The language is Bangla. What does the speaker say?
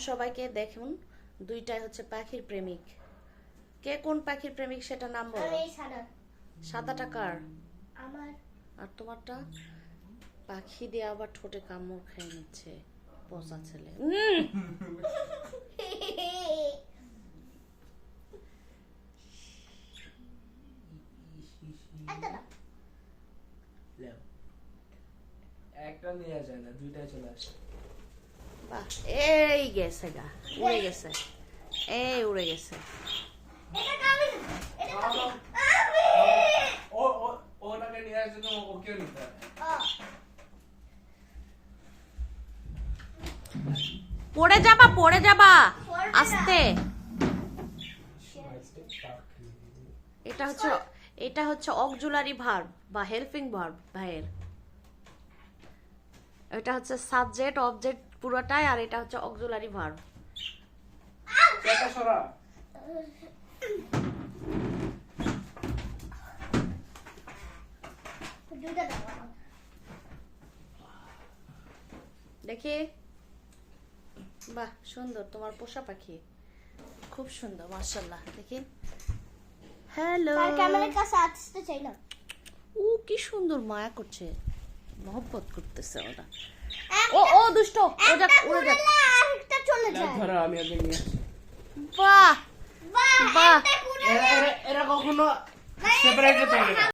সবাইকে। দেখুন দুইটাই হচ্ছে পাখির প্রেমিক। কে কোন পাখির প্রেমিক সেটা নাম বলো। সাদাটা কার? আমার। আর তোমারটা? পাখি দিয়ে আবার ঠোঁটে কামড় খেয়ে নিচ্ছে পচা ছেলে। একটা নিয়ে যায় না, দুইটাই চলে আসে। বাহ, এই গেছে গা, উড়ে গেছে, এই উড়ে গেছে। ওটাকে নিয়ে আসার জন্য ওকেও নিতে হবে। পড়ে যাবা, পড়ে যাবা, আস্তে। এটা হচ্ছে অক্সিলারি ভার্ব বা হেল্পিং ভার্ব ভাইয়ের। এটা হচ্ছে সাবজেক্ট অবজেক্ট পুরোটাই, আর এটা হচ্ছে অক্সিলারি ভার্ব। এটা সরা। দেখি, বাহ সুন্দর তোমার পোষা পাখি, খুব সুন্দর মাশাআল্লাহ। দেখি, হ্যালো। ক্যামেরার কাছে আসতে চাই না। ও কি সুন্দর মায়া করছে, মহব্বত করতেছে ওরা। ও ও দুষ্ট, ও যাক, উড়ে যাক। আরেকটা চলে যায়। ধরো আমি ওকে নিয়ে আসছি। বাহ বাহ, এরা কখনো সেপারেটে থাকে না।